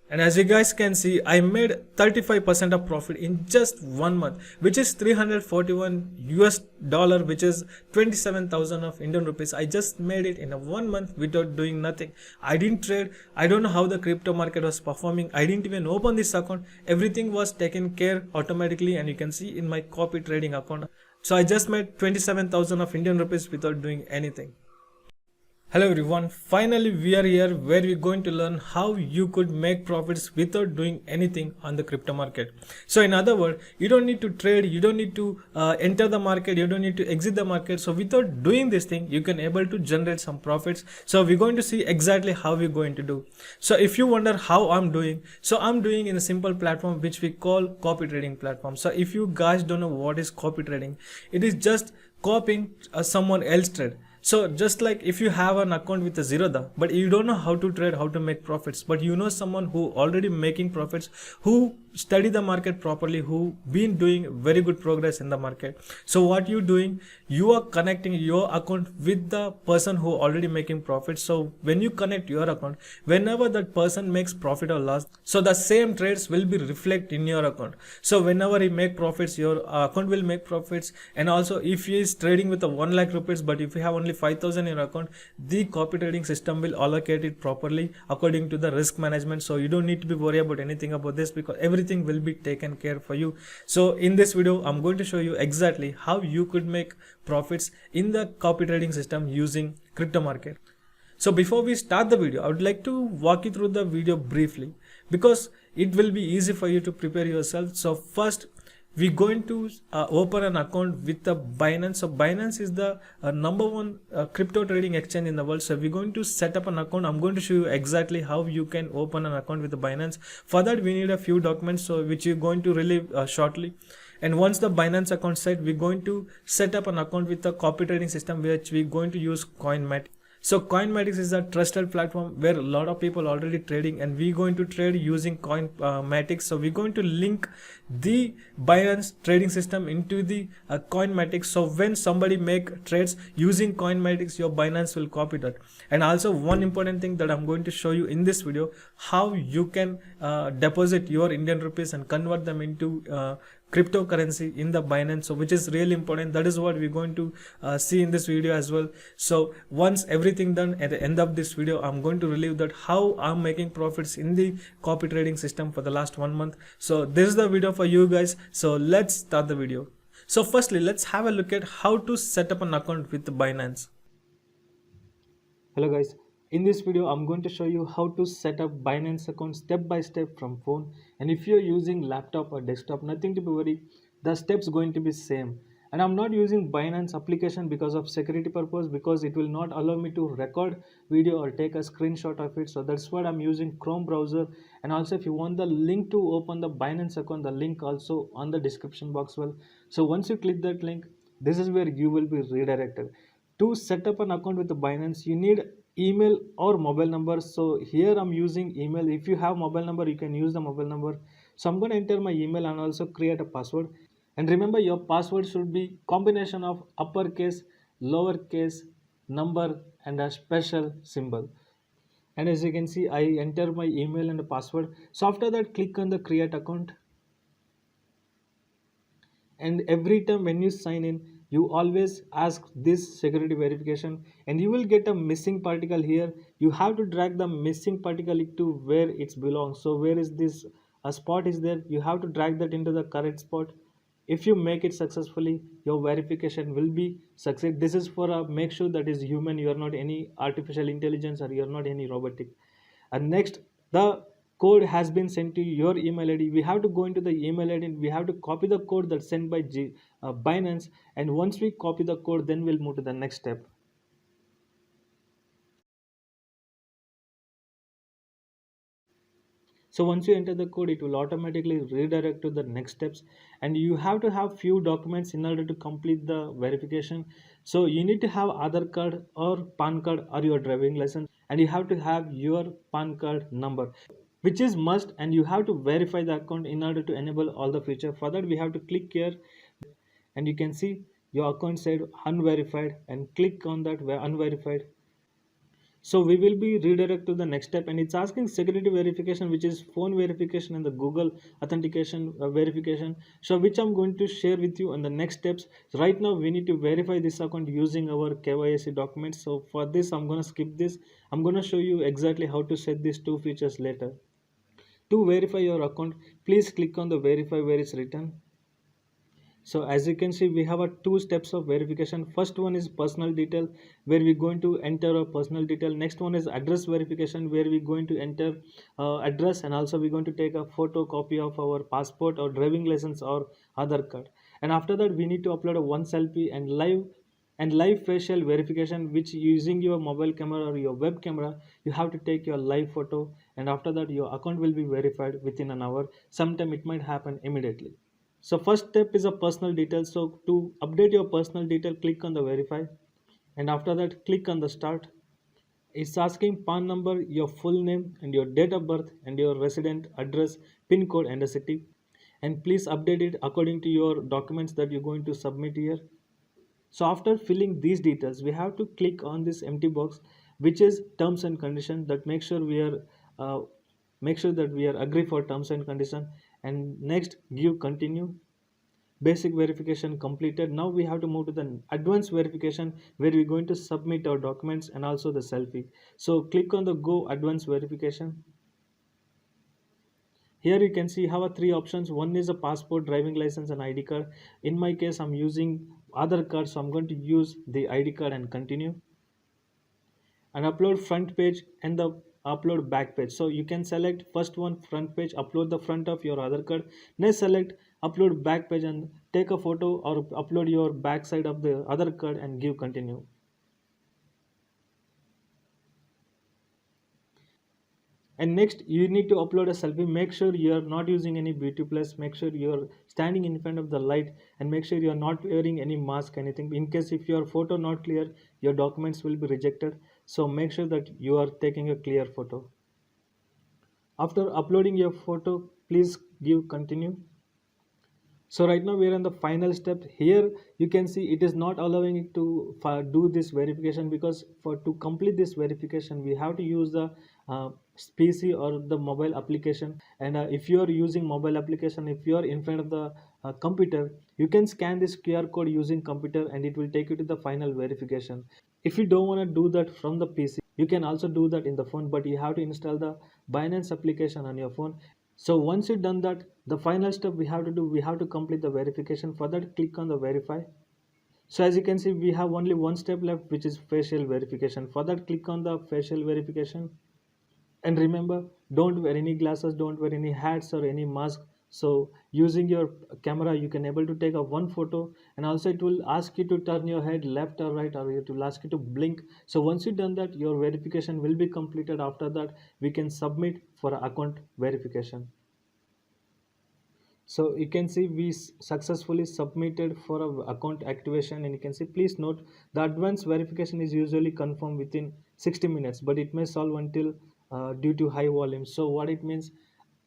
And as you guys can see, I made 35% of profit in just 1 month, which is 341 US dollar, which is 27,000 of Indian rupees. I just made it in a 1 month without doing nothing. I didn't trade. I don't know how the crypto market was performing. I didn't even open this account. Everything was taken care automatically, and you can see in my copy trading account. So I just made 27,000 of Indian rupees without doing anything. Hello everyone, finally we are here where we're going to learn how you could make profits without doing anything on the crypto market. So in other words, you don't need to trade, you don't need to enter the market, you don't need to exit the market. So without doing this thing, you can able to generate some profits. So we're going to see exactly how we're going to do. So if you wonder how I'm doing, so I'm doing in a simple platform which we call copy trading platform. So if you guys don't know what is copy trading, it is just copying someone else trade. So just like if you have an account with a Zerodha, but you don't know how to trade, how to make profits, but you know someone who already making profits, who study the market properly, who been doing very good progress in the market. So what you doing, you are connecting your account with the person who already making profits. So when you connect your account, whenever that person makes profit or loss, so the same trades will be reflect in your account. So whenever he make profits, your account will make profits. And also if he is trading with a 1 lakh rupees, but if you have only 5,000 in your account, the copy trading system will allocate it properly according to the risk management. So you don't need to be worried about anything about this, because everything will be taken care for you. So in this video, I'm going to show you exactly how you could make profits in the copy trading system using crypto market. So before we start the video, I would like to walk you through the video briefly, because it will be easy for you to prepare yourself. So first, we're going to open an account with the Binance. So Binance is the number one crypto trading exchange in the world. So we're going to set up an account. I'm going to show you exactly how you can open an account with the Binance. For that, we need a few documents, so which you're going to relieve shortly. And once the Binance account set, we're going to set up an account with the copy trading system, which we're going to use CoinMatic. So CoinMatics is a trusted platform where a lot of people already trading, and we're going to trade using CoinMatics. So we're going to link the Binance trading system into the CoinMatics. So when somebody make trades using CoinMatics, your Binance will copy that. And also one important thing that I'm going to show you in this video, how you can deposit your Indian rupees and convert them into cryptocurrency in the Binance, so which is really important. That is what we're going to see in this video as well. So once everything done, at the end of this video, I'm going to relieve that how I'm making profits in the copy trading system for the last 1 month. So this is the video for you guys. So let's start the video. So firstly, let's have a look at how to set up an account with Binance. Hello guys, in this video I'm going to show you how to set up Binance account step by step from phone. And if you're using laptop or desktop, nothing to be worried, the steps going to be same. And I'm not using Binance application because of security purpose, because it will not allow me to record video or take a screenshot of it. So that's what I'm using Chrome browser. And also if you want the link to open the Binance account, the link also on the description box. Well, so once you click that link, this is where you will be redirected. To set up an account with the Binance, you need email or mobile number. So here I'm using email. If you have mobile number, you can use the mobile number. So I'm going to enter my email and also create a password. And remember, your password should be combination of uppercase, lowercase, number and a special symbol. And as you can see, I enter my email and the password. So after that, click on the create account. And every time when you sign in, you always ask this security verification, and you will get a missing particle here. You have to drag the missing particle to where it belongs. So where is this a spot is there, you have to drag that into the correct spot. If you make it successfully, your verification will be succeed. This is for a make sure that is human, you are not any artificial intelligence or you are not any robotic. And next, the code has been sent to your email id. We have to go into the email id and we have to copy the code that's sent by Binance. And once we copy the code, then we'll move to the next step. So once you enter the code, it will automatically redirect to the next steps. And you have to have few documents in order to complete the verification. So you need to have Aadhaar card or PAN card or your driving license, and you have to have your PAN card number, which is must. And you have to verify the account in order to enable all the feature. For that, we have to click here, and you can see your account said unverified, and click on that where unverified. So we will be redirect to the next step, and it's asking security verification, which is phone verification and the Google authentication verification. So which I'm going to share with you on the next steps. So right now we need to verify this account using our KYC documents. So for this I'm going to skip this. I'm going to show you exactly how to set these two features later. To verify your account, please click on the verify where it's written. So as you can see, we have a two steps of verification. First one is personal detail, where we're going to enter our personal detail. Next one is address verification, where we're going to enter address, and also we're going to take a photocopy of our passport or driving license or Aadhaar card. And after that, we need to upload a one selfie and live facial verification, which using your mobile camera or your web camera, you have to take your live photo, and after that your account will be verified within an hour. Sometime it might happen immediately. So first step is a personal details. So to update your personal detail, click on the verify, and after that click on the start. It's asking PAN number, your full name and your date of birth and your resident address, pin code and a city. And please update it according to your documents that you're going to submit here. So after filling these details, we have to click on this empty box, which is terms and condition. That uh, make sure that we are agree for terms and condition. And next, give continue. Basic verification completed. Now we have to move to the advanced verification, where we're going to submit our documents and also the selfie. So click on the go advanced verification. Here you can see have a three options. One is a passport, driving license and ID card. In my case I'm using Aadhaar card, so I'm going to use the ID card and continue. And upload front page and the upload back page. So you can select first one, front page, upload the front of your Aadhaar card. Next select upload back page and take a photo or upload your back side of the Aadhaar card and give continue. And next you need to upload a selfie. Make sure you are not using any beauty plus. Make sure you are standing in front of the light, and make sure you are not wearing any mask, anything. In case if your photo not clear, your documents will be rejected. So make sure that you are taking a clear photo. After uploading your photo, please give continue. So right now we are in the final step. Here you can see it is not allowing it to do this verification, because for to complete this verification we have to use the uh, PC or the mobile application. And if you are using mobile application, if you are in front of the computer, you can scan this QR code using computer and it will take you to the final verification. If you don't want to do that from the PC, you can also do that in the phone, but you have to install the Binance application on your phone. So once you've done that, the final step we have to do, we have to complete the verification. For that, click on the verify. So as you can see, we have only one step left, which is facial verification. For that, click on the facial verification. And remember, don't wear any glasses, don't wear any hats or any mask. So using your camera, you can able to take a one photo, and also it will ask you to turn your head left or right, or it will ask you to blink. So once you've done that, your verification will be completed. After that, we can submit for account verification. So you can see we successfully submitted for a account activation, and you can see please note the advanced verification is usually confirmed within 60 minutes, but it may solve until due to high volume. So what it means,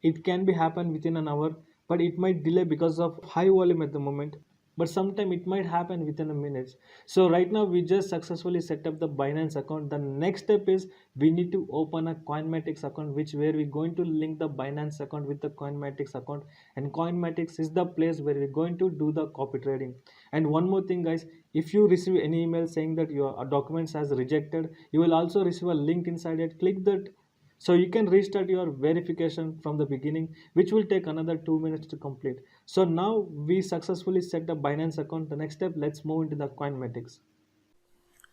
it can be happen within an hour, but it might delay because of high volume at the moment. But sometime it might happen within a minute. So right now we just successfully set up the Binance account. The next step is we need to open a Coinmatics account, which where we're going to link the Binance account with the Coinmatics account, and Coinmatics is the place where we're going to do the copy trading. And one more thing guys, if you receive any email saying that your documents has rejected, you will also receive a link inside it. Click that, so you can restart your verification from the beginning, which will take another 2 minutes to complete. So now we successfully set the Binance account. The next step, let's move into the Coinmatics.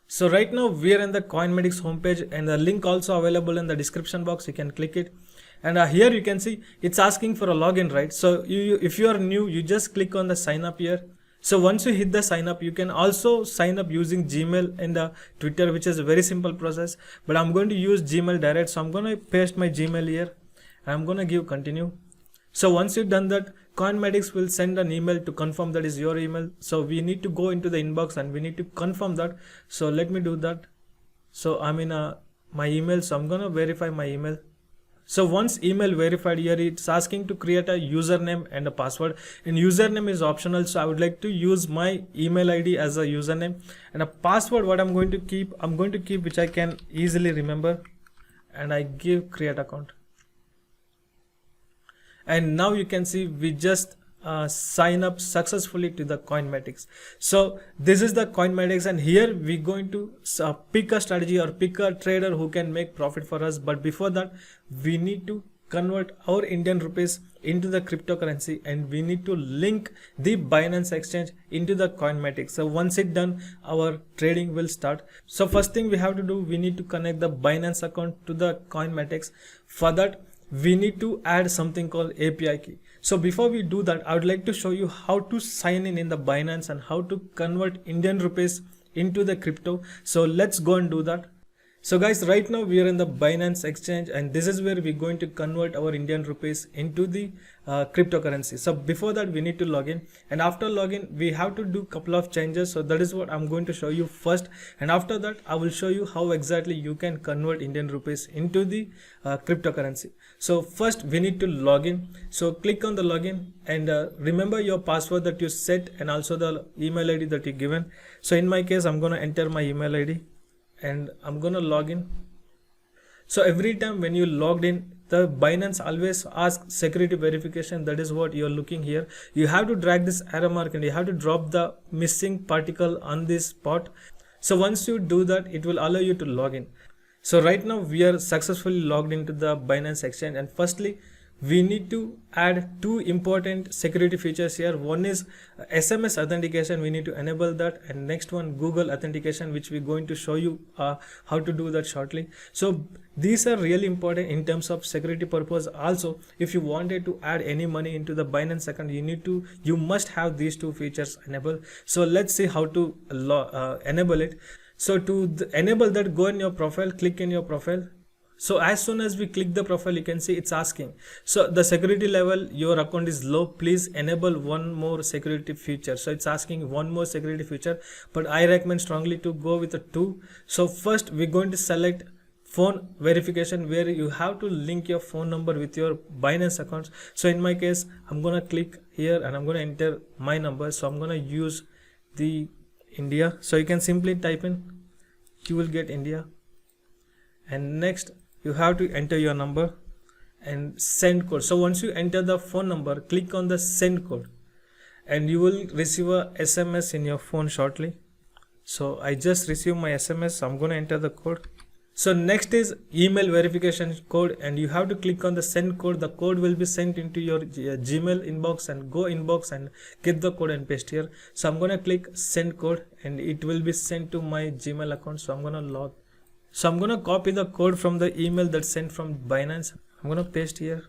So right now we are in the Coinmatics homepage, and the link also available in the description box. You can click it, and here you can see it's asking for a login, right? So if you are new, you just click on the sign up here. So once you hit the sign up, you can also sign up using Gmail and the Twitter, which is a very simple process, but I'm going to use Gmail direct. So I'm going to paste my Gmail here, and I'm going to give continue. So once you've done that, Coinmatics will send an email to confirm that is your email. So we need to go into the inbox and we need to confirm that. So let me do that. So I'm in my email, so I'm going to verify my email. So once email verified, here it's asking to create a username and a password, and username is optional, so I would like to use my email ID as a username, and a password what I'm going to keep which I can easily remember, and I give create account. And now you can see we just sign up successfully to the Coinmatics. So this is the Coinmatics, and here we're going to pick a strategy or pick a trader who can make profit for us. But before that, we need to convert our Indian rupees into the cryptocurrency, and we need to link the Binance exchange into the Coinmatics. So once it's done, our trading will start. So first thing we have to do, we need to connect the Binance account to the Coinmatics. For that, we need to add something called API key. So before we do that, I would like to show you how to sign in the Binance and how to convert Indian rupees into the crypto. So let's go and do that. So guys, right now we are in the Binance exchange, and this is where we're going to convert our Indian rupees into the cryptocurrency. So before that, we need to log in, and after login we have to do couple of changes. So that is what I'm going to show you first, and after that I will show you how exactly you can convert Indian rupees into the cryptocurrency. So first we need to log in. So click on the login, and remember your password that you set and also the email ID that you given. So in my case, I'm going to enter my email ID and I'm gonna log in. So every time when you logged in, the Binance always asks security verification. That is what you're looking here. You have to drag this arrow mark and you have to drop the missing particle on this spot. So once you do that, it will allow you to log in. So right now we are successfully logged into the Binance exchange, and firstly we need to add two important security features here. One is SMS authentication, we need to enable that, and next one Google authentication, which we're going to show you how to do that shortly. So these are really important in terms of security purpose. Also, if you wanted to add any money into the Binance account, you must have these two features enabled. So let's see how to enable it. So to enable that, go in your profile, click in your profile. So as soon as we click the profile, you can see it's asking, so the security level, your account is low, please enable one more security feature. So it's asking one more security feature, but I recommend strongly to go with a 2. So first we're going to select phone verification, where you have to link your phone number with your Binance accounts. So in my case, I'm gonna click here and I'm gonna enter my number. So I'm gonna use the India. So you can simply type in, you will get India, and next you have to enter your number and send code. So once you enter the phone number, click on the send code and you will receive a SMS in your phone shortly. So I just received my SMS, so I'm going to enter the code. So next is email verification code, and you have to click on the send code. The code will be sent into your Gmail inbox, and go inbox and get the code and paste here. So I'm going to click send code and it will be sent to my Gmail account. So I'm going to log. So I'm going to copy the code from the email that's sent from Binance. I'm going to paste here.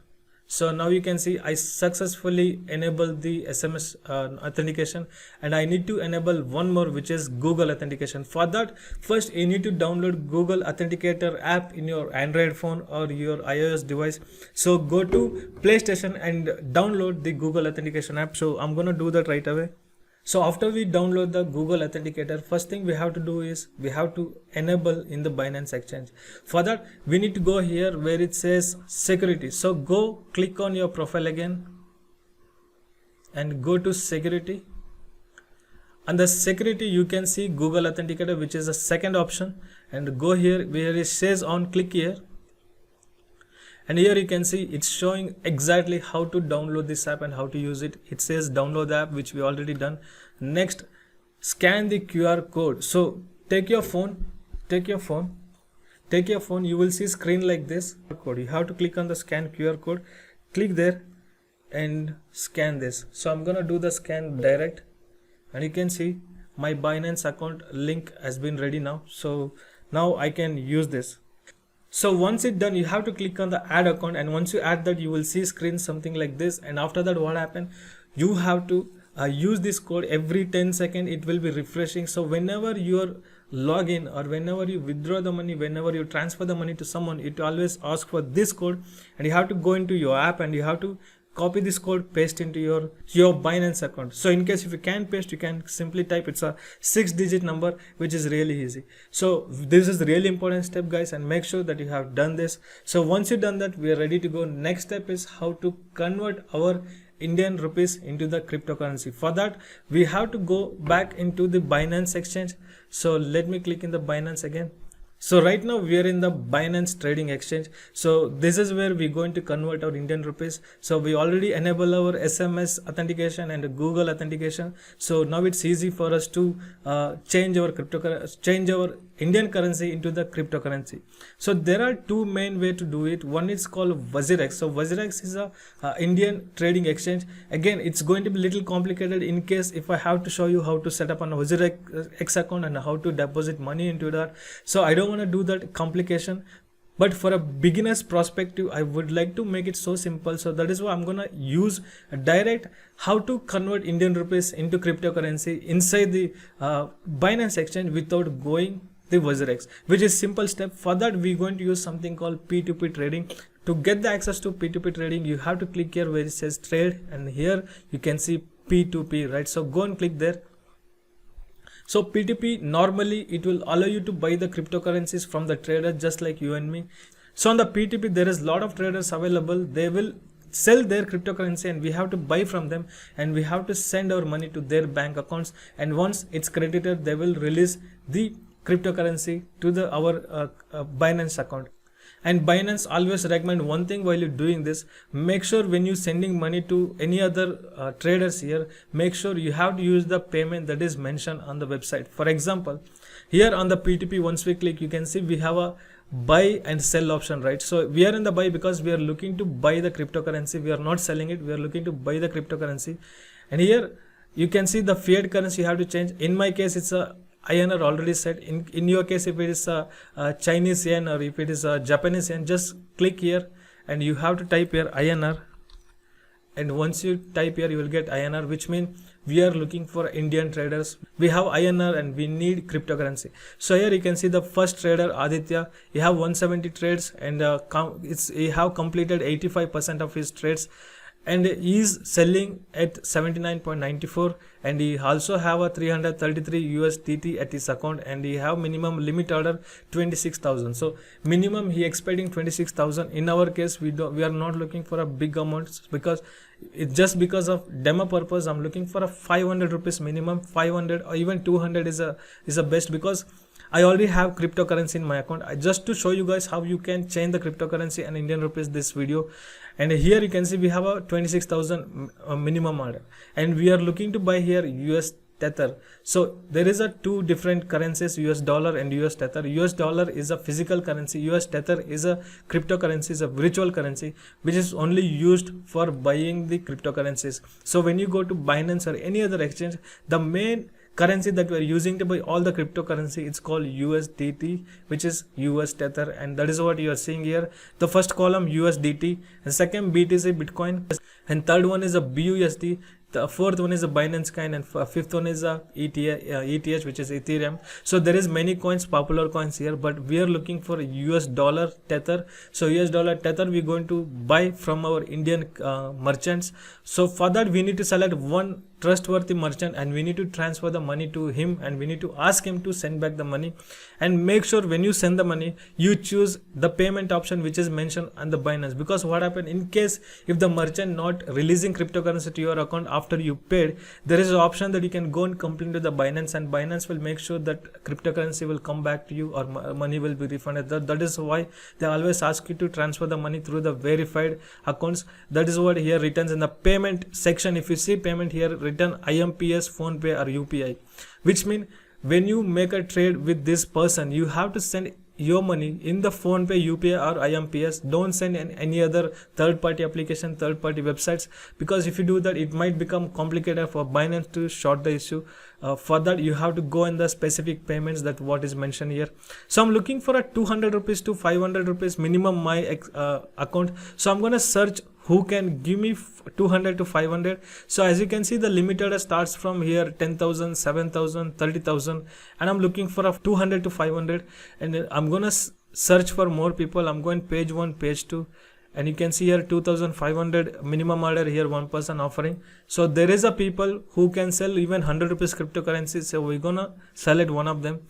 So now you can see I successfully enabled the SMS authentication, and I need to enable one more, which is Google authentication. For that, first you need to download Google Authenticator app in your Android phone or your iOS device. So go to PlayStation and download the Google Authentication app. So I'm going to do that right away. So after we download the Google Authenticator, first thing we have to do is we have to enable in the Binance exchange. For that, we need to go here where it says security. So go click on your profile again and go to security. Under security, you can see Google Authenticator, which is the second option, and go here where it says on, click here. And here you can see it's showing exactly how to download this app and how to use it. It says download the app, which we already done. Next, scan the QR code. So take your phone, you will see screen like this code. You have to click on the scan QR code, click there and scan this. So I'm gonna do the scan direct, and you can see my Binance account link has been ready now. So now I can use this. So once it's done, you have to click on the add account, and once you add that, you will see screen something like this. And after that, what happened, you have to use this code every 10 seconds. It will be refreshing. So whenever you log in or whenever you withdraw the money, whenever you transfer the money to someone, it always asks for this code, and you have to go into your app and you have to copy this code, paste into your Binance account. So in case if you can't paste, you can simply type. It's a 6-digit number, which is really easy. So this is the really important step, guys, and make sure that you have done this. So once you've done that, we are ready to go. Next step is how to convert our Indian rupees into the cryptocurrency. For that, we have to go back into the Binance exchange. So let me click in the Binance again. So right now we are in the Binance trading exchange. So this is where we're going to convert our Indian rupees. So we already enable our SMS authentication and Google authentication. So now it's easy for us to change our Indian currency into the cryptocurrency. So there are two main ways to do it. One is called WazirX. So WazirX is a Indian trading exchange. Again, it's going to be a little complicated in case if I have to show you how to set up a WazirX account and how to deposit money into that. So I don't want to do that complication. But for a beginner's perspective, I would like to make it so simple. So that is why I'm going to use a direct how to convert Indian rupees into cryptocurrency inside the Binance exchange without going the WazirX, which is simple step. For that, we're going to use something called P2P trading. To get the access to P2P trading, you have to click here where it says trade, and here you can see P2P, right? So go and click there. So P2P, normally it will allow you to buy the cryptocurrencies from the trader just like you and me. So on the P2P, there is a lot of traders available. They will sell their cryptocurrency and we have to buy from them, and we have to send our money to their bank accounts, and once it's credited, they will release the cryptocurrency to our Binance account. And Binance always recommend one thing while you're doing this: make sure when you're sending money to any other traders here, make sure you have to use the payment that is mentioned on the website. For example, here on the P2P, once we click, you can see we have a buy and sell option, right? So we are in the buy because we are looking to buy the cryptocurrency. We are not selling it, we are looking to buy the cryptocurrency. And here you can see the fiat currency you have to change. In my case, it's a INR already set. In your case, if it is a Chinese yen or if it is a Japanese yen, just click here and you have to type here INR. And once you type here, you will get INR, which means we are looking for Indian traders. We have INR and we need cryptocurrency. So here you can see the first trader, Aditya. He have 170 trades and he have completed 85% of his trades. And he is selling at 79.94, and he also have a 333 USDT at his account, and he have minimum limit order 26,000. So minimum he expecting 26,000. In our case, we are not looking for a big amount because it's just because of demo purpose. I'm looking for a 500 rupees minimum. 500 or even 200 is a best, because I already have cryptocurrency in my account. Just to show you guys how you can change the cryptocurrency and Indian rupees, this video. And here you can see we have a 26,000 minimum order, and we are looking to buy here US Tether. So there is a two different currencies, US dollar and US Tether. US dollar is a physical currency. US Tether is a cryptocurrency, is a virtual currency which is only used for buying the cryptocurrencies. So when you go to Binance or any other exchange, the main currency that we are using to buy all the cryptocurrency, it's called USDT, which is US Tether, and that is what you are seeing here. The first column USDT, and second BTC, Bitcoin, and third one is a BUSD. The fourth one is a Binance Coin, and fifth one is a ETH, which is Ethereum. So there is many coins, popular coins here, but we are looking for US dollar Tether. So US dollar Tether we're going to buy from our Indian merchants. So for that, we need to select one trustworthy merchant and we need to transfer the money to him, and we need to ask him to send back the money. And make sure when you send the money, you choose the payment option which is mentioned on the Binance, because what happened in case if the merchant not releasing cryptocurrency to your account after you paid, there is an option that you can go and complain to the Binance, and Binance will make sure that cryptocurrency will come back to you or money will be refunded. That is why they always ask you to transfer the money through the verified accounts. That is what here written in the payment section. If you see payment here written IMPS, PhonePe or UPI, which means when you make a trade with this person, you have to send your money in the PhonePe, UPI or IMPS. Don't send any other third-party application, third-party websites, because if you do that, it might become complicated for Binance to sort the issue. For that, you have to go in the specific payments that what is mentioned here. So I'm looking for a 200 rupees to 500 rupees minimum my account. So I'm gonna search who can give me 200 to 500. So as you can see, the limit order starts from here 10,000, 7,000, 30,000, and I'm looking for a 200 to 500, and I'm gonna search for more people. I'm going page 1, page 2, and you can see here 2500 minimum order, here one person offering. So there is a people who can sell even 100 rupees cryptocurrency, so we're gonna select one of them.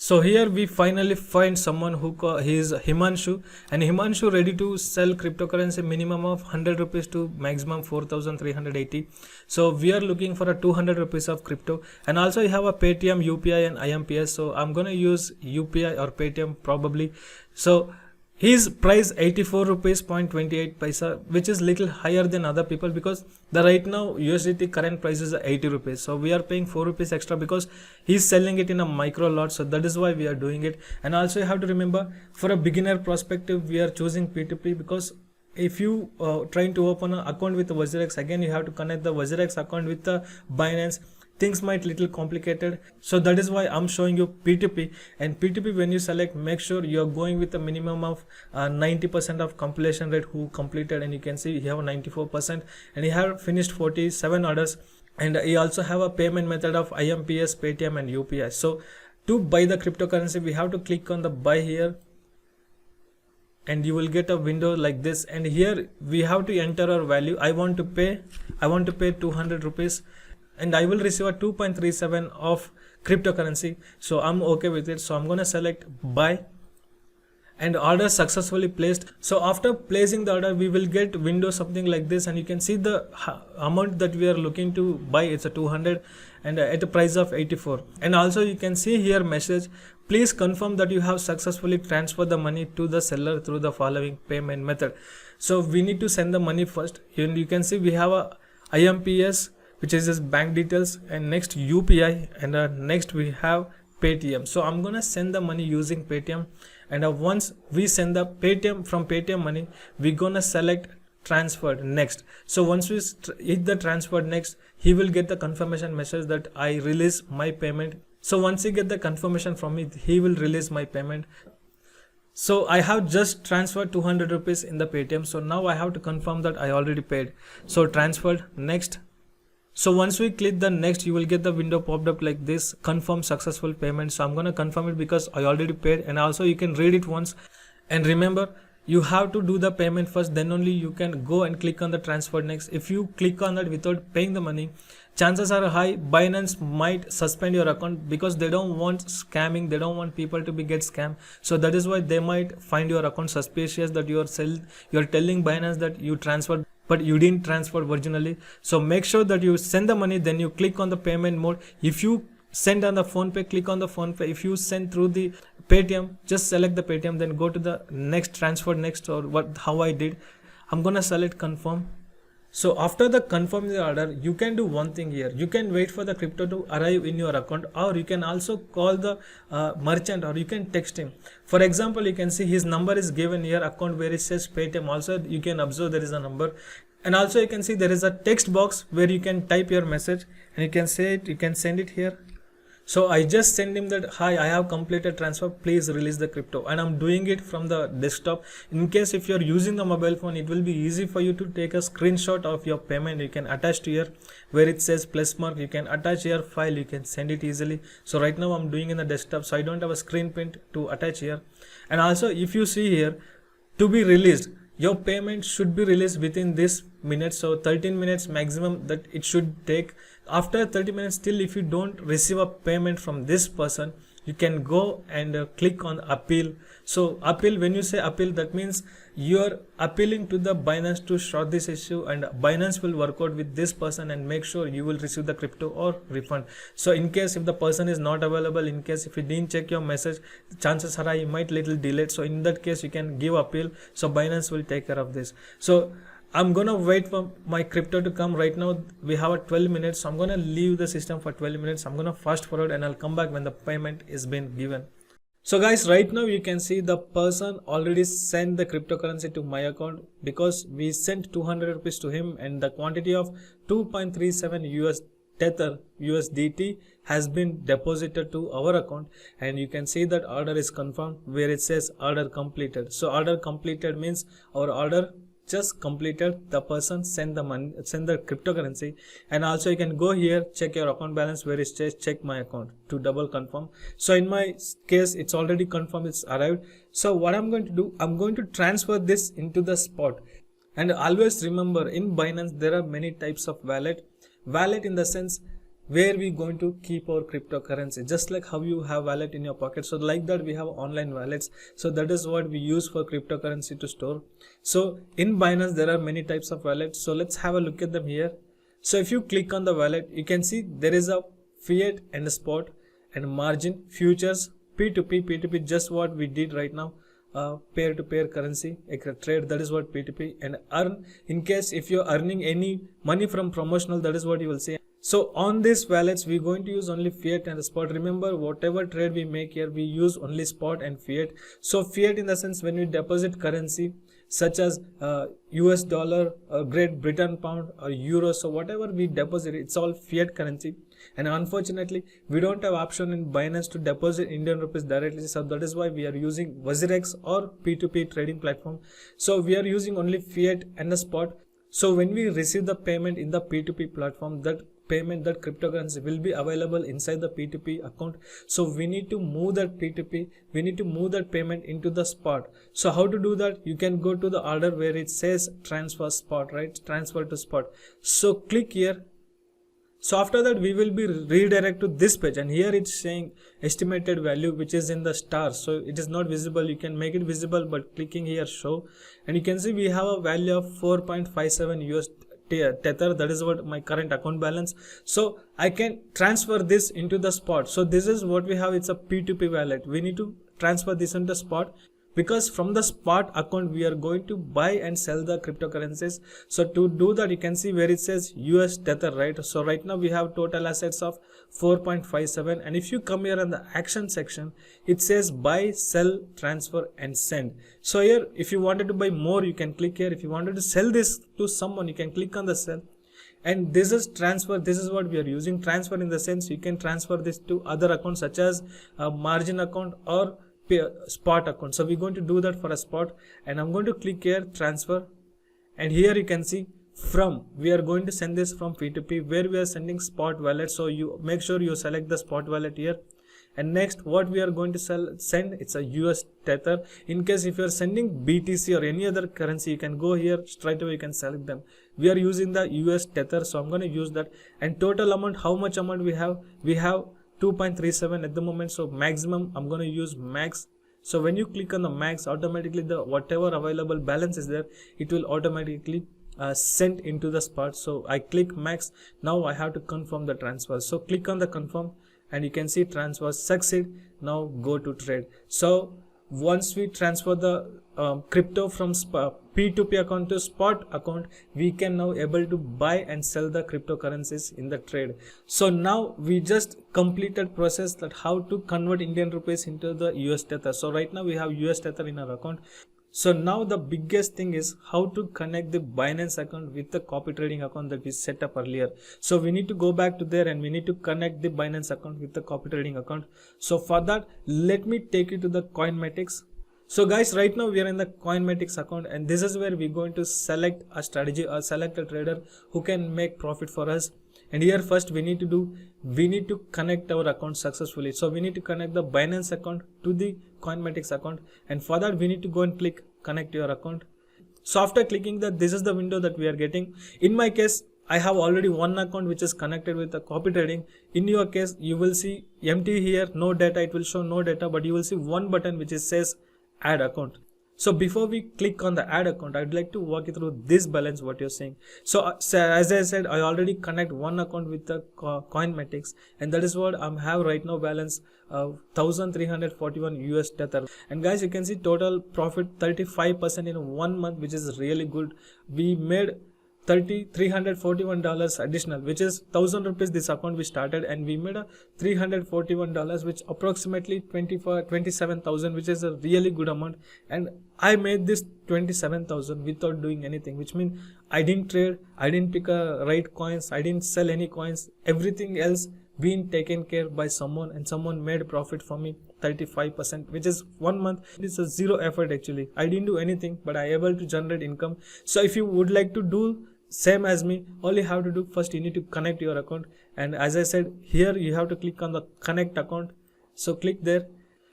So here we finally find someone who he is Himanshu, and Himanshu ready to sell cryptocurrency minimum of 100 rupees to maximum 4380. So we are looking for a 200 rupees of crypto, and also you have a Paytm, UPI and IMPS. So I'm gonna use UPI or Paytm probably. So his price 84 rupees 0.28 paisa, which is little higher than other people, because the right now USDT current price is 80 rupees. So we are paying 4 rupees extra because he's selling it in a micro lot. So that is why we are doing it. And also you have to remember, for a beginner perspective, we are choosing P2P because if you trying to open an account with WazirX, again you have to connect the WazirX account with the Binance. Things might little complicated, so that is why I'm showing you P2P. And P2P, when you select, make sure you're going with a minimum of 90% of completion rate who completed, and you can see you have 94%, and you have finished 47 orders, and you also have a payment method of IMPS, Paytm and UPI. So to buy the cryptocurrency, we have to click on the buy here, and you will get a window like this, and here we have to enter our value. I want to pay 200 rupees, and I will receive a 2.37 of cryptocurrency. So I'm okay with it. So I'm gonna select buy, and order successfully placed. So after placing the order, we will get window something like this, and you can see the amount that we are looking to buy. It's a 200 and at a price of 84. And also you can see here message, please confirm that you have successfully transferred the money to the seller through the following payment method. So we need to send the money first. And you can see we have a IMPS, which is his bank details, and next UPI, and next we have Paytm. So I'm gonna send the money using Paytm, and once we send the Paytm from Paytm money, we're gonna select transferred next. So once we hit the transferred next, he will get the confirmation message that I release my payment. So once he get the confirmation from me, he will release my payment. So I have just transferred 200 rupees in the Paytm. So now I have to confirm that I already paid. So transferred next. So once we click the next, you will get the window popped up like this, confirm successful payment. So I'm gonna confirm it because I already paid, and also you can read it once. And remember, you have to do the payment first, then only you can go and click on the transfer next. If you click on that without paying the money, chances are high Binance might suspend your account, because they don't want scamming, they don't want people to get scammed. So that is why they might find your account suspicious, that you're telling Binance that you transferred, but you didn't transfer originally. So make sure that you send the money, then you click on the payment mode. If you send on the PhonePe, click on the PhonePe. If you send through the Paytm, just select the Paytm, then go to the next, transfer next, or how I did. I'm gonna select confirm. So after the confirm the order, you can do one thing here. You can wait for the crypto to arrive in your account, or you can also call the merchant, or you can text him. For example, you can see his number is given here, account where it says Paytm. Also you can observe there is a number, and also you can see there is a text box where you can type your message, and you can say it, you can send it here. So I just send him that, hi, I have completed transfer, please release the crypto, and I'm doing it from the desktop. In case if you're using the mobile phone, it will be easy for you to take a screenshot of your payment. You can attach to here where it says plus mark, you can attach your file, you can send it easily. So right now I'm doing in the desktop, so I don't have a screen print to attach here. And also if you see here, to be released, your payment should be released within this minute. So 13 minutes maximum that it should take. After 30 minutes still, if you don't receive a payment from this person, you can go and click on appeal. So appeal, when you say appeal, that means you're appealing to the Binance to sort this issue, and Binance will work out with this person and make sure you will receive the crypto or refund. So in case if the person is not available, in case if you didn't check your message, chances are you might little delayed. So in that case you can give appeal, so Binance will take care of this. So I'm gonna wait for my crypto to come. Right now we have a 12 minutes, so I'm gonna leave the system for 12 minutes. I'm gonna fast forward, and I'll come back when the payment is been given. So guys, right now you can see the person already sent the cryptocurrency to my account, because we sent 200 rupees to him, and the quantity of 2.37 US Tether USDT has been deposited to our account, and you can see that order is confirmed where it says order completed. So order completed means our order just completed. The person send the money, send the cryptocurrency. And also you can go here, check your account balance where it says check my account to double confirm. So in my case, it's already confirmed, it's arrived. So what I'm going to do, I'm going to transfer this into the spot. And always remember, in Binance there are many types of wallet in the sense where we going to keep our cryptocurrency, just like how you have wallet in your pocket. So like that we have online wallets. So that is what we use for cryptocurrency to store. So in Binance there are many types of wallets. So let's have a look at them here. So if you click on the wallet, you can see there is a fiat and a spot and margin, futures, P2P, just what we did right now. Peer-to-peer currency, a trade, that is what P2P, and earn, in case if you're earning any money from promotional, that is what you will see. So on these wallets we're going to use only fiat and spot. Remember, whatever trade we make here, we use only spot and fiat. So fiat in the sense when we deposit currency such as US dollar, Great Britain pound or euro, so whatever we deposit, it's all fiat currency. And unfortunately we don't have option in Binance to deposit Indian rupees directly, so that is why we are using WazirX or P2P trading platform. So we are using only fiat and the spot. So when we receive the payment in the P2P platform, that payment, that cryptocurrency will be available inside the P2P account. So we need to move that P2P, we need to move that payment into the spot. So how to do that? You can go to the order where it says transfer spot, right? Transfer to spot. So click here. So after that we will be redirected to this page, and here it's saying estimated value, which is in the stars. So it is not visible. You can make it visible, but clicking here show, and you can see we have a value of 4.57 US Tether. That is what my current account balance. So I can transfer this into the spot. So this is what we have. It's a P2P wallet. We need to transfer this into spot, because from the spot account we are going to buy and sell the cryptocurrencies. So to do that, you can see where it says US Tether, right? So right now we have total assets of 4.57, and if you come here in the action section, it says buy, sell, transfer and send. So here if you wanted to buy more, you can click here. If you wanted to sell this to someone, you can click on the sell. And this is transfer. This is what we are using, transfer, in the sense you can transfer this to other accounts such as a margin account or spot account. So we're going to do that for a spot, and I'm going to click here transfer, and here you can see from, we are going to send this from P2P where we are sending spot wallet. So you make sure you select the spot wallet here. And next what we are going to send, it's a US Tether. In case if you are sending BTC or any other currency, you can go here straight away, you can select them. We are using the US Tether, so I'm going to use that. And total amount, how much amount we have 2.37 at the moment. So maximum, I'm going to use max. So when you click on the max, automatically the whatever available balance is there, it will automatically send into the spot. So I click max. Now I have to confirm the transfer. So click on the confirm, and you can see transfer succeed. Now go to trade. So once we transfer the crypto from P2P account to spot account, we can now able to buy and sell the cryptocurrencies in the trade. So now we just completed process that how to convert Indian rupees into the US Tether. So right now we have US Tether in our account. So now the biggest thing is how to connect the Binance account with the copy trading account that we set up earlier. So we need to go back to there, and we need to connect the Binance account with the copy trading account. So for that, let me take you to the Coinmetics. So guys, right now we are in the Coinmetics account, and this is where we're going to select a strategy or select a trader who can make profit for us. And here first we need to connect our account successfully. So we need to connect the Binance account to the Coinmetics account, and for that we need to go and click connect your account. So after clicking that, this is the window that we are getting. In my case, I have already one account which is connected with the copy trading. In your case, you will see empty here, no data. It will show no data, but you will see one button which is says add account. So before we click on the add account, I'd like to walk you through this balance, what you're saying. So as I said, I already connect one account with the Coinmetics, and that is what I have right now balance 1341 US Tether. And guys, you can see total profit 35% in 1 month, which is really good. We made $341 additional, which is 1,000 rupees. This account we started, and we made a $341, which approximately 27,000, which is a really good amount. And I made this 27,000 without doing anything, which means I didn't trade, I didn't pick a right coins, I didn't sell any coins. Everything else being taken care by someone, and someone made profit for me 35%, which is 1 month. It's a zero effort actually. I didn't do anything, but I able to generate income. So if you would like to do same as me, all you have to do, first you need to connect your account, and as I said, here you have to click on the connect account. So click there.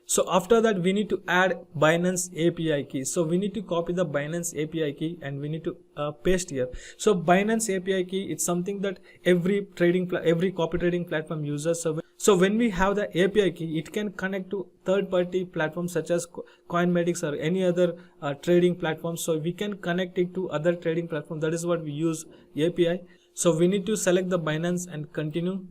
So after that, we need to add Binance API key. So we need to copy the Binance API key and we need to paste here. So Binance API key, it's something that every copy trading platform uses. So when we have the API key, it can connect to third-party platforms such as Coinmedix or any other trading platform. So we can connect it to other trading platforms. That is what we use API. So we need to select the Binance and continue.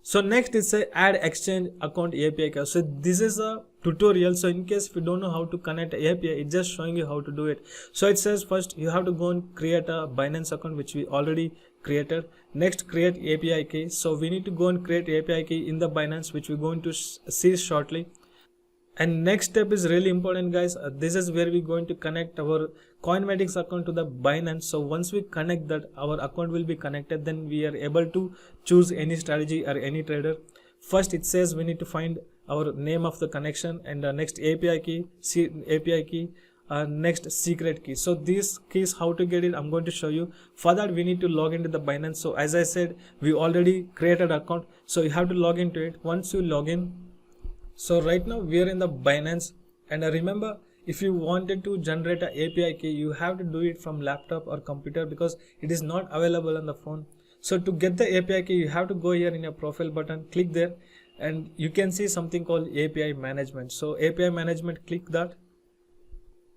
So next is a add exchange account API key. So this is a tutorial. So in case if you don't know how to connect API, it's just showing you how to do it. So it says first you have to go and create a Binance account, which we already created. Next, create API key. So we need to go and create API key in the Binance, which we're going to see shortly. And next step is really important, guys. This is where we're going to connect our Coinmedix account to the Binance. So once we connect that, our account will be connected. Then we are able to choose any strategy or any trader. First, it says we need to find our name of the connection, and next API key, next secret key. So these keys, how to get it, I'm going to show you. For that, we need to log into the Binance. So as I said, we already created an account, so you have to log into it. Once you log in, so right now we are in the Binance, and remember, if you wanted to generate an API key, you have to do it from laptop or computer because it is not available on the phone. So to get the API key, you have to go here in your profile button, click there, and you can see something called API management. So API management, click that.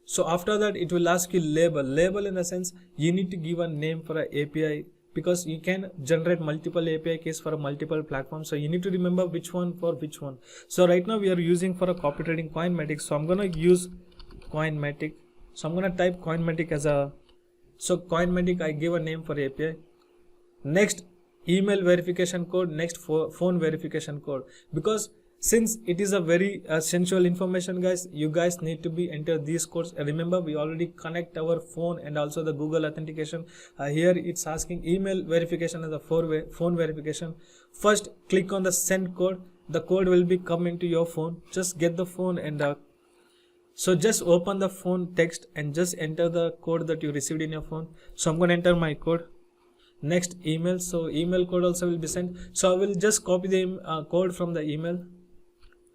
So after that, it will ask you label in the sense you need to give a name for an API, because you can generate multiple API keys for a multiple platforms. So you need to remember which one for which one. So right now we are using for a copy trading Coinmedix. So I'm going to use Coinmedix. So I'm going to type Coinmedix as a, so Coinmedix, I give a name for API. Next, email verification code. Next, phone verification code. Because since it is a very sensual information, guys, you guys need to be enter these codes. Remember, we already connect our phone and also the Google authentication. Here it's asking email verification and the phone verification. First, click on the send code. The code will be come into your phone. Just get the phone and so just open the phone text and just enter the code that you received in your phone. So I'm going to enter my code. Next, email. So email code also will be sent. So I will just copy the code from the email.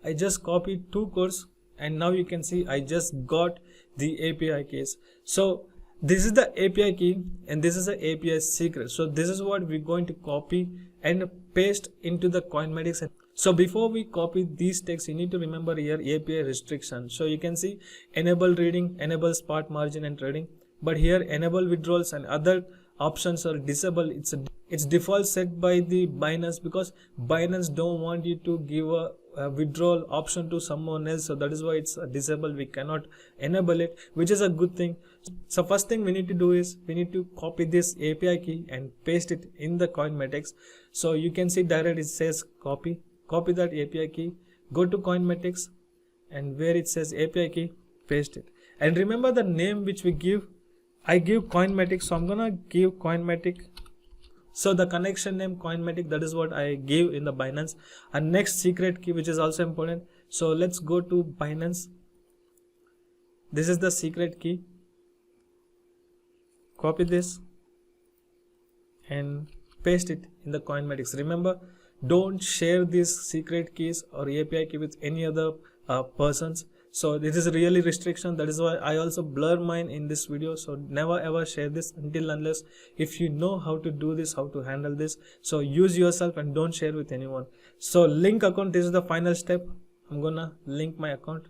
I just copied 2 codes, and now you can see I just got the API keys. So this is the API key and this is the API secret. So this is what we're going to copy and paste into the Coinmedix. So before we copy these texts, you need to remember here API restriction. So you can see enable reading, enable spot margin and trading, but here enable withdrawals and other options are disabled. It's default set by the Binance, because Binance don't want you to give a withdrawal option to someone else. So that is why it's disabled. We cannot enable it, which is a good thing. So first thing we need to do is we need to copy this API key and paste it in the Coinmedix. So you can see direct, it says copy that API key, go to Coinmedix, and where it says API key, paste it. And remember the name which we give. I give Coinmedix, so I'm gonna give Coinmedix. So the connection name Coinmedix, that is what I gave in the Binance. And next, secret key, which is also important. So let's go to Binance. This is the secret key. Copy this and paste it in the Coinmedix. Remember, don't share these secret keys or API key with any other persons. So this is really restriction. That is why I also blur mine in this video. So never ever share this until unless if you know how to do this, how to handle this. So use yourself and don't share with anyone. So link account, this is the final step. I'm gonna link my account.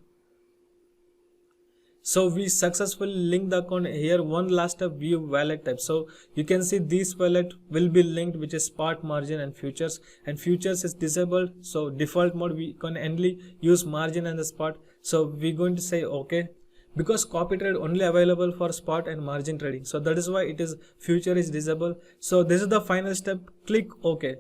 So we successfully linked the account. Here one last step, view wallet type. So you can see this wallet will be linked, which is spot margin and futures, and futures is disabled. So default mode we can only use margin and the spot. So we're going to say okay, because copy trade only available for spot and margin trading. So that is why it is future is disabled. So this is the final step, click OK.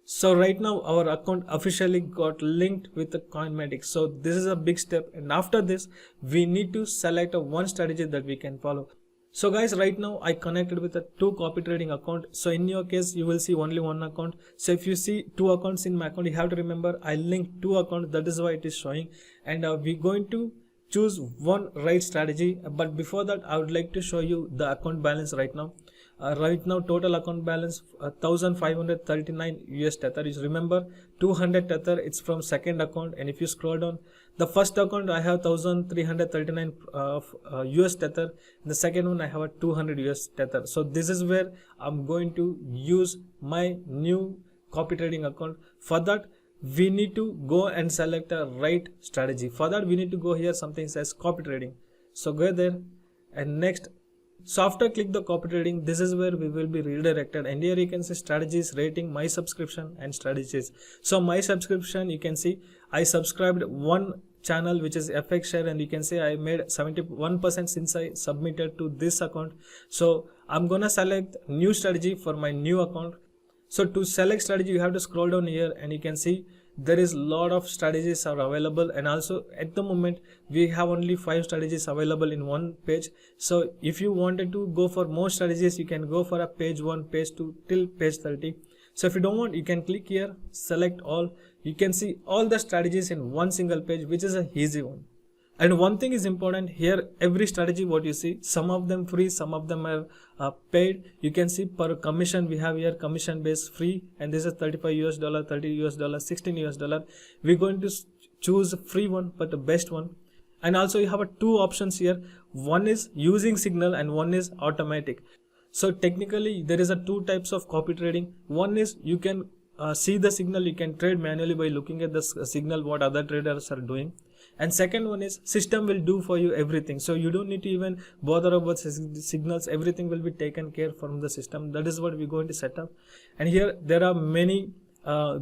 So right now our account officially got linked with the Coinmedix. So this is a big step, and after this we need to select one strategy that we can follow. So guys, right now I connected with a two copy trading account. So in your case, you will see only one account. So if you see two accounts in my account, you have to remember I linked two accounts. That is why it is showing. And we're going to choose one right strategy. But before that, I would like to show you the account balance right now. Right now, total account balance 1539 US Tether. You remember 200 Tether. It's from second account, and if you scroll down, the first account I have 1339 US Tether. In the second one I have a 200 US Tether. So this is where I'm going to use my new copy trading account. For that, we need to go and select a right strategy. For that, we need to go here, something says copy trading. So go there, and next, so after click the copy trading, this is where we will be redirected, and here you can see strategies, rating, my subscription and strategies. So my subscription, you can see I subscribed one channel which is FX share, and you can see I made 71% since I submitted to this account. So I'm gonna select new strategy for my new account. So to select strategy, you have to scroll down here, and you can see there is lot of strategies are available, and also at the moment we have only 5 strategies available in one page. So if you wanted to go for more strategies, you can go for a page 1, page 2 till page 30. So if you don't want, you can click here, select all. You can see all the strategies in one single page, which is a easy one. And one thing is important here, every strategy what you see, some of them free, some of them are paid. You can see per commission, we have here commission based free, and this is $35 US, $30 US, $16 US. We're going to choose free one, but the best one. And also you have two options here. One is using signal and one is automatic. So technically there is a two types of copy trading. One is you can see the signal, you can trade manually by looking at the signal what other traders are doing. And second one is system will do for you everything, so you don't need to even bother about signals. Everything will be taken care from the system. That is what we're going to set up. And here there are many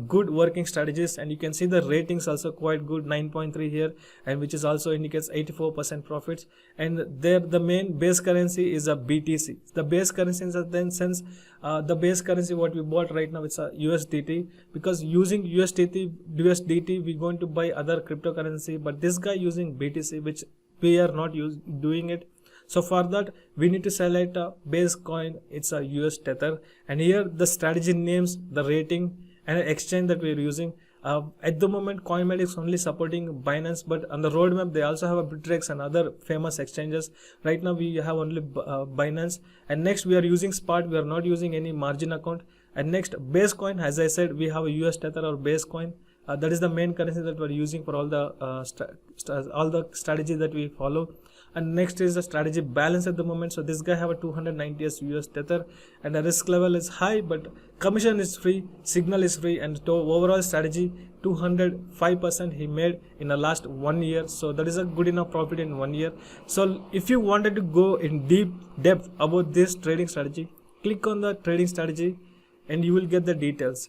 good working strategies, and you can see the ratings also quite good, 9.3 here, and which is also indicates 84% profits. And there the main base currency is a BTC. The base currency in the sense the base currency what we bought right now, it's a USDT, because using USDT we're going to buy other cryptocurrency, but this guy using BTC, which we are not doing it. So for that we need to select a base coin, it's a US Tether, and here the strategy names, the rating, and an exchange that we are using. At the moment CoinMed is only supporting Binance, but on the roadmap they also have a Bittrex and other famous exchanges. Right now we have only Binance, and next we are using Spot. We are not using any margin account. And next base coin, as I said, we have a US Tether or base coin. That is the main currency that we are using for all the strategy that we follow. And next is the strategy balance at the moment. So this guy have a 290 US Tether, and the risk level is high, but commission is free, signal is free, and to overall strategy 205% he made in the last 1 year. So that is a good enough profit in 1 year. So if you wanted to go in deep depth about this trading strategy, click on the trading strategy and you will get the details.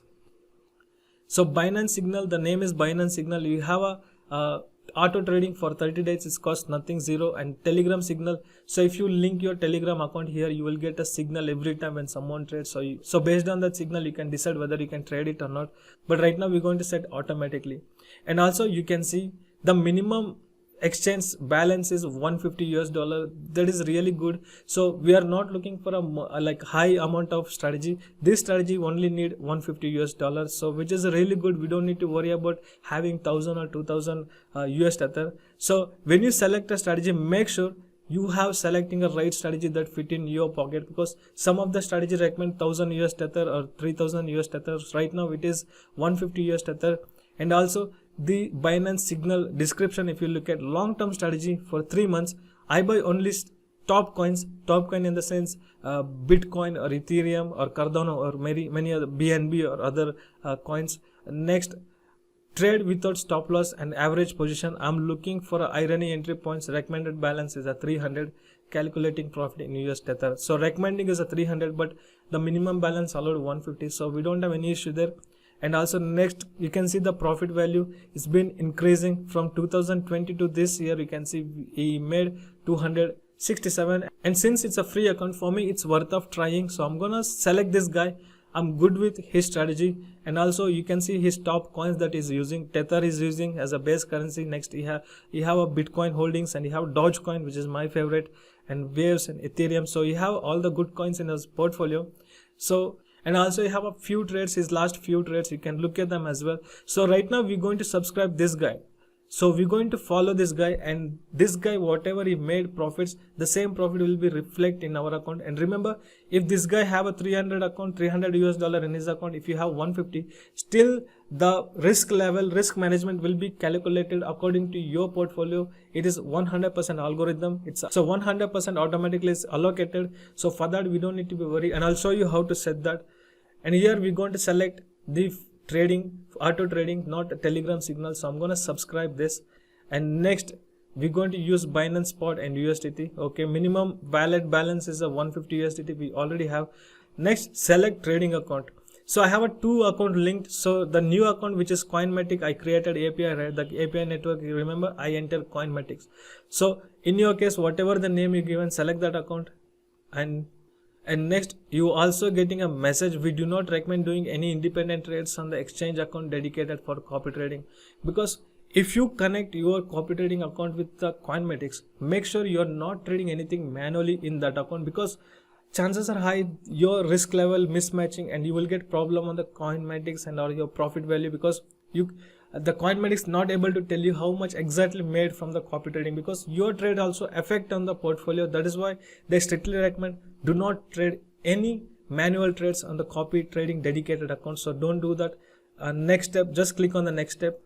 So Binance Signal, the name is Binance Signal. You have a auto trading for 30 days, it's cost nothing, zero. And Telegram Signal, so if you link your Telegram account here, you will get a signal every time when someone trades. So based on that signal you can decide whether you can trade it or not, but right now we're going to set automatically. And also you can see the minimum exchange balance is $150 US. That is really good. So we are not looking for a like high amount of strategy. This strategy only need $150 US, so which is really good. We don't need to worry about having 1000 or 2000 US Tether. So when you select a strategy, make sure you have selecting a right strategy that fit in your pocket, because some of the strategy recommend 1000 US Tether or 3000 US Tether. Right now it is 150 US Tether. And also the Binance Signal description, if you look at long-term strategy for 3 months, I buy only top coin in the sense Bitcoin or Ethereum or Cardano or many other BNB or other coins. Next, trade without stop loss and average position. I'm looking for a irony entry points. Recommended balance is a 300. Calculating profit in US Tether. So recommending is a 300, but the minimum balance allowed 150. So we don't have any issue there. And also next, you can see the profit value is been increasing from 2020 to this year. You can see he made 267, and since it's a free account for me, it's worth of trying. So I'm gonna select this guy. I'm good with his strategy. And also you can see his top coins that he's using. Tether is using as a base currency. Next he have a Bitcoin holdings, and you have Dogecoin, which is my favorite, and Waves and Ethereum. So you have all the good coins in his portfolio. So, and also you have a few trades, his last few trades, you can look at them as well. So right now we're going to subscribe this guy. So we're going to follow this guy, and this guy, whatever he made profits, the same profit will be reflect in our account. And remember, if this guy have a 300 account, 300 US dollar in his account, if you have 150, still the risk level, risk management will be calculated according to your portfolio. It is 100% algorithm. It's so 100% automatically is allocated. So for that we don't need to be worried, and I'll show you how to set that. And here we're going to select the trading, auto trading, not a Telegram signal. So I'm going to subscribe this, and next we're going to use Binance Spot and USDT. Okay, minimum wallet balance is a 150 USDT we already have. Next, select trading account. So I have a 2 account linked. So the new account, which is Coinmatic, I created API, right? The API network, you remember, I enter Coinmatics. So in your case, whatever the name you given, select that account. And next, you also getting a message: we do not recommend doing any independent trades on the exchange account dedicated for copy trading. Because if you connect your copy trading account with the Coinmatics, make sure you're not trading anything manually in that account, because chances are high your risk level mismatching, and you will get problem on the Coinmatics and or your profit value, because the Coinmatics not able to tell you how much exactly made from the copy trading, because your trade also affect on the portfolio. That is why they strictly recommend do not trade any manual trades on the copy trading dedicated account. So don't do that. Next step, just click on the next step.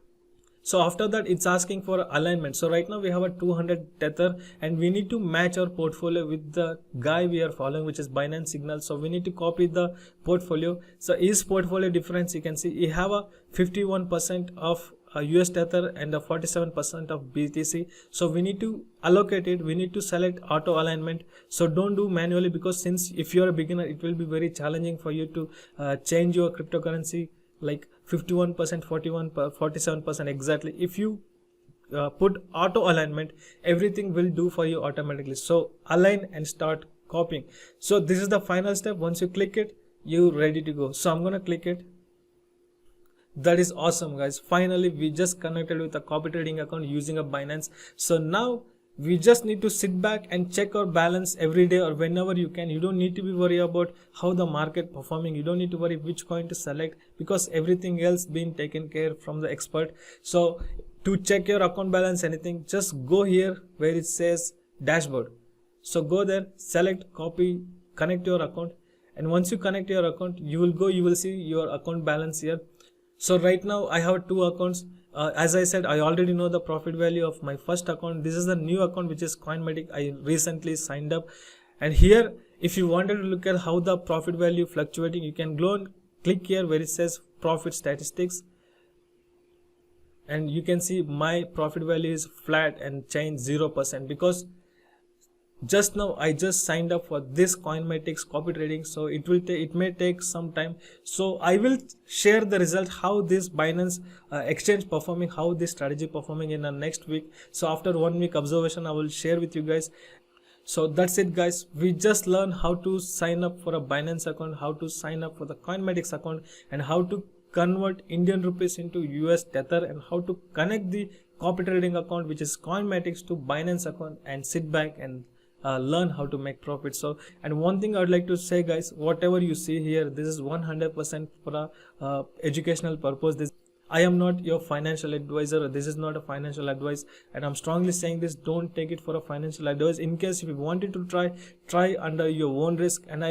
So after that, it's asking for alignment. So right now we have a 200 Tether, and we need to match our portfolio with the guy we are following, which is Binance Signal. So we need to copy the portfolio. So his portfolio difference, you can see he have a 51% of US Tether and a 47% of BTC. So we need to allocate it. We need to select auto alignment. So don't do manually, because since if you're a beginner, it will be very challenging for you to change your cryptocurrency like 51%, 47% exactly. If you put auto alignment, everything will do for you automatically. So align and start copying. So this is the final step. Once you click it, you're ready to go. So I'm gonna click it. That is awesome, guys. Finally we just connected with a copy trading account using a Binance. So now we just need to sit back and check our balance every day or whenever you can. You don't need to be worried about how the market performing. You don't need to worry which coin to select, because everything else being taken care from the expert. So to check your account balance, anything, just go here where it says dashboard. So go there, select, copy, connect your account, and once you connect your account, you will see your account balance here. So right now I have 2 accounts. As I said, I already know the profit value of my first account. This is the new account, which is Coinmatic. I recently signed up, and here if you wanted to look at how the profit value fluctuating, you can go and click here where it says profit statistics, and you can see my profit value is flat and change 0%, because just now I just signed up for this Coinmatics copy trading. So it may take some time. So I will share the result, how this Binance exchange performing, how this strategy performing in the next week. So after 1 week observation, I will share with you guys. So that's it, guys. We just learned how to sign up for a Binance account, how to sign up for the Coinmatics account, and how to convert Indian rupees into US Tether, and how to connect the copy trading account, which is Coinmatics, to Binance account, and sit back and learn how to make profit. So, and one thing I would like to say, guys, whatever you see here, this is 100% for a educational purpose. I am not your financial advisor. This is not a financial advice, and I'm strongly saying this: don't take it for a financial advice. In case if you wanted to try under your own risk, and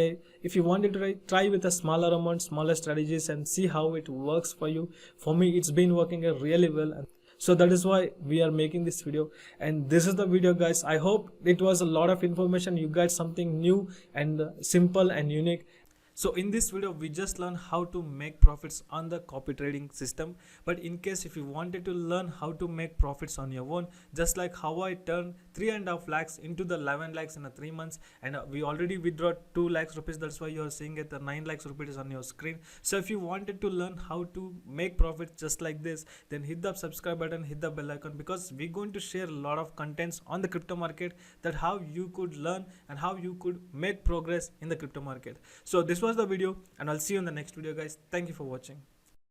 if you wanted to try with a smaller amount, smaller strategies, and see how it works for you. For me, it's been working really well. So that is why we are making this video, and this is the video, guys. I hope it was a lot of information. You got something new and simple and unique. So in this video, we just learned how to make profits on the copy trading system. But in case if you wanted to learn how to make profits on your own, just like how I turned 3.5 lakhs into the 11 lakhs in 3 months, and we already withdraw 2 lakhs rupees. That's why you are seeing it, the 9 lakhs rupees on your screen. So if you wanted to learn how to make profits just like this, then hit the subscribe button, hit the bell icon, because we're going to share a lot of contents on the crypto market, that how you could learn and how you could make progress in the crypto market. So this was watch the video, and I'll see you in the next video, guys. Thank you for watching.